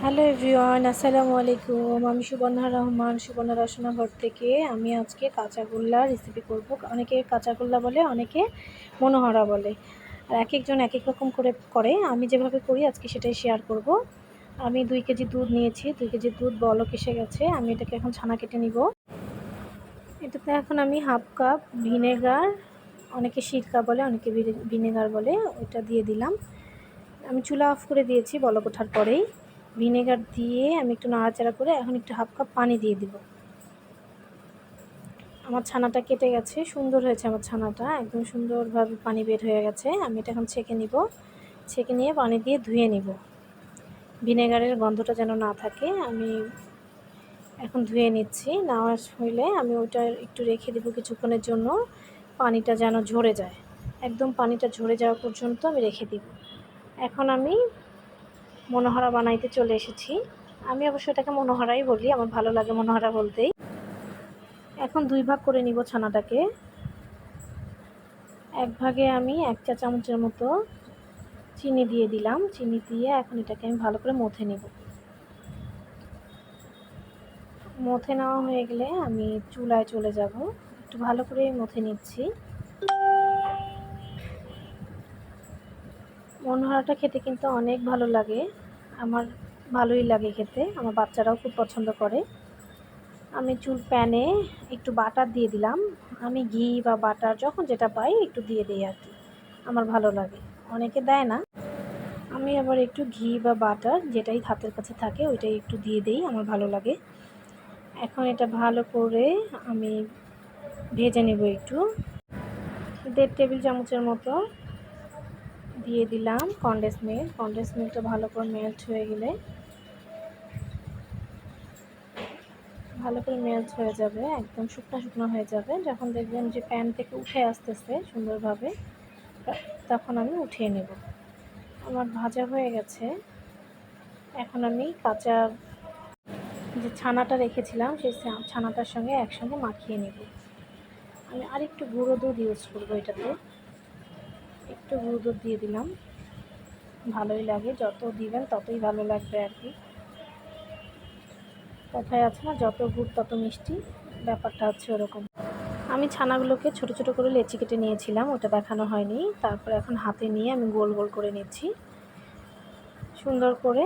Hello everyone, আসসালামু আলাইকুম। আমি সুবর্ণা রহমান, সুবর্ণা রসনাঘর থেকে। আমি আজকে কাঁচাগোল্লা রেসিপি করব। অনেকে কাঁচাগোল্লা বলে, অনেকে মনোহরা বলে, আর এক একজন এক এক রকম করে। আমি যেভাবে করি আজকে সেটাই শেয়ার করব। আমি 2 কেজি দুধ নিয়েছি। 2 কেজি দুধ বলক এসে গেছে। আমি এটাকে এখন ছানা কেটে নিব। এটাতে এখন আমি হাফ কাপ ভিনেগার, অনেকে সিরকা বলে, অনেকে ভিনেগার বলে, ওটা দিয়ে দিলাম। আমি চুলা অফ করে দিয়েছি বলক ওঠার পরেই। ভিনেগার দিয়ে আমি একটু নাড়াচাড়া করে এখন একটু হাফ কাপ পানি দিয়ে দিব। আমার ছানাটা কেটে গেছে, সুন্দর হয়েছে আমার ছানাটা, একদম সুন্দরভাবে পানি বের হয়ে গেছে। আমি এটা এখন ছেঁকে নিব। ছেঁকে নিয়ে পানি দিয়ে ধুয়ে নিব, ভিনেগারের গন্ধটা যেন না থাকে। আমি এখন ধুয়ে নিচ্ছি। নেওয়া হইলে আমি ওইটা একটু রেখে দেবো কিছুক্ষণের জন্য, পানিটা যেন ঝরে যায়। একদম পানিটা ঝরে যাওয়া পর্যন্ত আমি রেখে দিব। এখন আমি মনোহরা বানাইতে চলে এসেছি। আমি অবশ্য এটাকে মনোহরাই বলি, আমার ভালো লাগে মনোহরা বলতেই। এখন 2 ভাগ করে নিব ছানাটাকে। এক ভাগে আমি 1 চা চামচের মতো চিনি দিয়ে দিলাম। চিনি দিয়ে এখন এটাকে আমি ভালো করে মথে নেব। মথে নেওয়া হয়ে গেলে আমি চুলায় চলে যাব। একটু ভালো করে মথে নিচ্ছি। মনোহরাটা খেতে কিন্তু অনেক ভালো লাগে, আমার ভালোই লাগে খেতে, আমার বাচ্চারাও খুব পছন্দ করে। আমি প্যানে একটু বাটার দিয়ে দিলাম। আমি ঘি বা বাটার যখন যেটা পাই একটু দিয়ে দিই আর কি, আমার ভালো লাগে। অনেকে দেয় না, আমি আবার একটু ঘি বা বাটার যেটাই হাতের কাছে থাকে ওইটাই একটু দিয়ে দিই, আমার ভালো লাগে। এখন এটা ভালো করে আমি ভেজে নেব। একটু 1.5 টেবিল চামচের মতো দিয়ে দিলাম কনডেন্স মিল্ক। কনডেন্স মিল্কটা ভালো করে মেল্ট হয়ে গেলে, ভালো করে মেল্ট হয়ে যাবে, একদম শুকনো শুকনো হয়ে যাবে। যখন দেখবেন যে প্যান থেকে উঠে আসতেছে সুন্দরভাবে, তখন আমি উঠিয়ে নেব। আমার ভাজা হয়ে গেছে। এখন আমি কাঁচা যে ছানাটা রেখেছিলাম সেই ছানাটার সঙ্গে একসঙ্গে মাখিয়ে নেব। আমি আরেকটু গুঁড়ো দুধ ইউজ করবো এটাতে। একটু গুঁড়ো দুধ দিয়ে দিলাম, ভালোই লাগে, যত দিবেন ততই ভালো লাগবে আর কি। কথায় আছে না, যত গুড় তত মিষ্টি, ব্যাপারটা হচ্ছে ওরকম। আমি ছানাগুলোকে ছোট ছোট করে লেচি কেটে নিয়েছিলাম, ওটা দেখানো হয়নি। তারপর এখন হাতে নিয়ে আমি গোল গোল করে নিচ্ছি, সুন্দর করে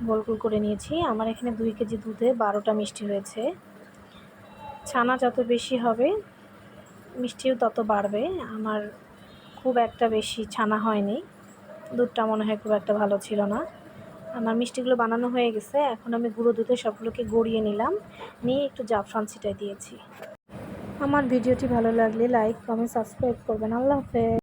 গোল গোল করে নিয়েছি। আমার এখানে 2 কেজি দুধে 12টা মিষ্টি হয়েছে। ছানা যত বেশি হবে মিষ্টিও তত বাড়বে। আমার খুব একটা বেশি ছানা হয়নি, দুধটা মনে হয় খুব একটা ভালো ছিল না। আমার মিষ্টিগুলো বানানো হয়ে গেছে। এখন আমি গুঁড়ো দুধে সবগুলোকে গড়িয়ে নিলাম, নিয়ে একটু জাফরান ছিটাই দিয়েছি। আমার ভিডিওটি ভালো লাগলে লাইক, কমেন্ট, সাবস্ক্রাইব করবেন। আল্লাহ হাফেজ।